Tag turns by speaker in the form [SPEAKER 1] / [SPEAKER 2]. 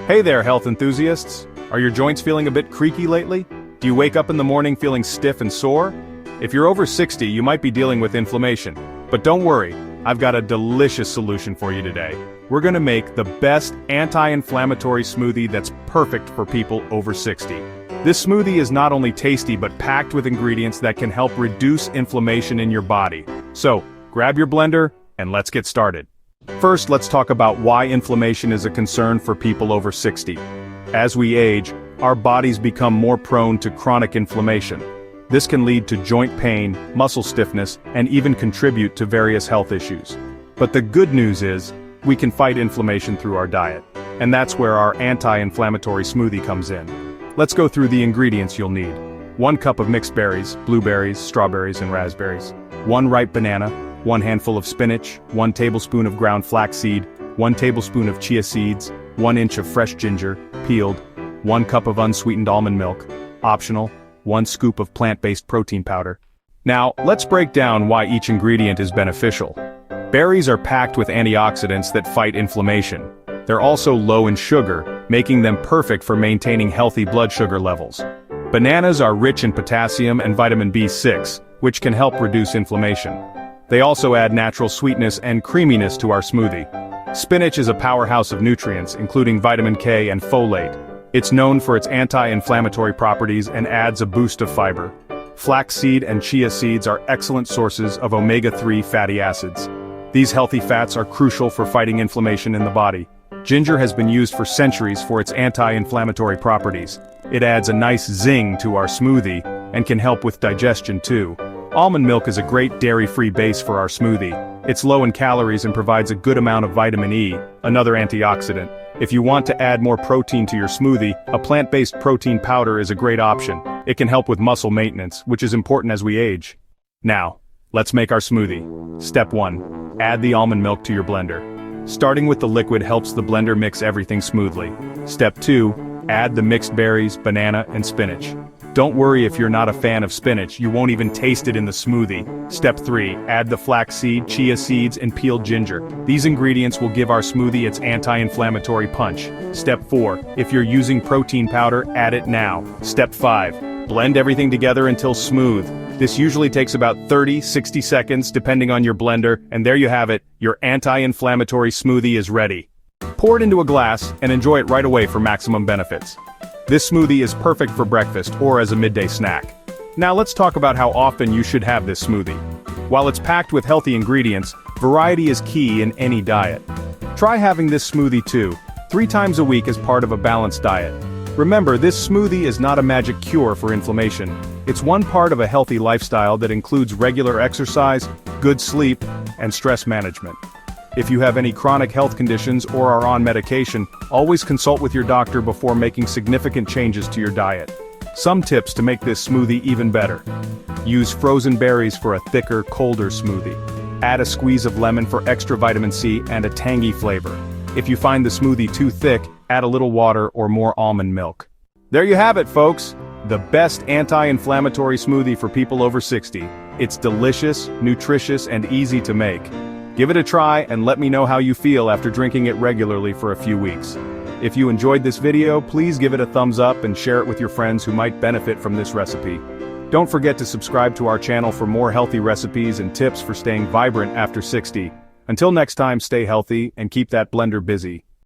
[SPEAKER 1] Hey there, health enthusiasts! Are your joints feeling a bit creaky lately? Do you wake up in the morning feeling stiff and sore? If you're over 60, you might be dealing with inflammation. But don't worry, I've got a delicious solution for you today. We're gonna make the best anti-inflammatory smoothie that's perfect for people over 60. This smoothie is not only tasty but packed with ingredients that can help reduce inflammation in your body. So, grab your blender, and let's get started. First, let's talk about why inflammation is a concern for people over 60. As we age, our bodies become more prone to chronic inflammation. This can lead to joint pain, muscle stiffness, and even contribute to various health issues. But the good news is, we can fight inflammation through our diet. And that's where our anti-inflammatory smoothie comes in. Let's go through the ingredients you'll need. 1 cup of mixed berries, blueberries, strawberries, and raspberries. 1 ripe banana, 1 handful of spinach, 1 tablespoon of ground flaxseed, 1 tablespoon of chia seeds, 1 inch of fresh ginger, peeled, 1 cup of unsweetened almond milk, optional, 1 scoop of plant-based protein powder. Now, let's break down why each ingredient is beneficial. Berries are packed with antioxidants that fight inflammation. They're also low in sugar, making them perfect for maintaining healthy blood sugar levels. Bananas are rich in potassium and vitamin B6, which can help reduce inflammation. They also add natural sweetness and creaminess to our smoothie. Spinach is a powerhouse of nutrients, including vitamin K and folate. It's known for its anti-inflammatory properties and adds a boost of fiber. Flaxseed and chia seeds are excellent sources of omega-3 fatty acids. These healthy fats are crucial for fighting inflammation in the body. Ginger has been used for centuries for its anti-inflammatory properties. It adds a nice zing to our smoothie and can help with digestion too. Almond milk is a great dairy-free base for our smoothie. It's low in calories and provides a good amount of vitamin E, another antioxidant. If you want to add more protein to your smoothie, a plant-based protein powder is a great option. It can help with muscle maintenance, which is important as we age. Now, let's make our smoothie. Step 1. Add the almond milk to your blender. Starting with the liquid helps the blender mix everything smoothly. Step 2. Add the mixed berries, banana, and spinach. Don't worry if you're not a fan of spinach, you won't even taste it in the smoothie. Step 3. Add the flaxseed, chia seeds, and peeled ginger. These ingredients will give our smoothie its anti-inflammatory punch. Step 4. If you're using protein powder, add it now. Step 5. Blend everything together until smooth. This usually takes about 30-60 seconds depending on your blender, and there you have it, your anti-inflammatory smoothie is ready. Pour it into a glass and enjoy it right away for maximum benefits. This smoothie is perfect for breakfast or as a midday snack. Now let's talk about how often you should have this smoothie. While it's packed with healthy ingredients, variety is key in any diet. Try having this smoothie too, 3 times a week as part of a balanced diet. Remember, this smoothie is not a magic cure for inflammation. It's one part of a healthy lifestyle that includes regular exercise, good sleep, and stress management. If you have any chronic health conditions or are on medication, always consult with your doctor before making significant changes to your diet. Some tips to make this smoothie even better. Use frozen berries for a thicker, colder smoothie. Add a squeeze of lemon for extra vitamin C and a tangy flavor. If you find the smoothie too thick, add a little water or more almond milk. There you have it, folks! The best anti-inflammatory smoothie for people over 60. It's delicious, nutritious, and easy to make. Give it a try and let me know how you feel after drinking it regularly for a few weeks. If you enjoyed this video, please give it a thumbs up and share it with your friends who might benefit from this recipe. Don't forget to subscribe to our channel for more healthy recipes and tips for staying vibrant after 60. Until next time, stay healthy and keep that blender busy.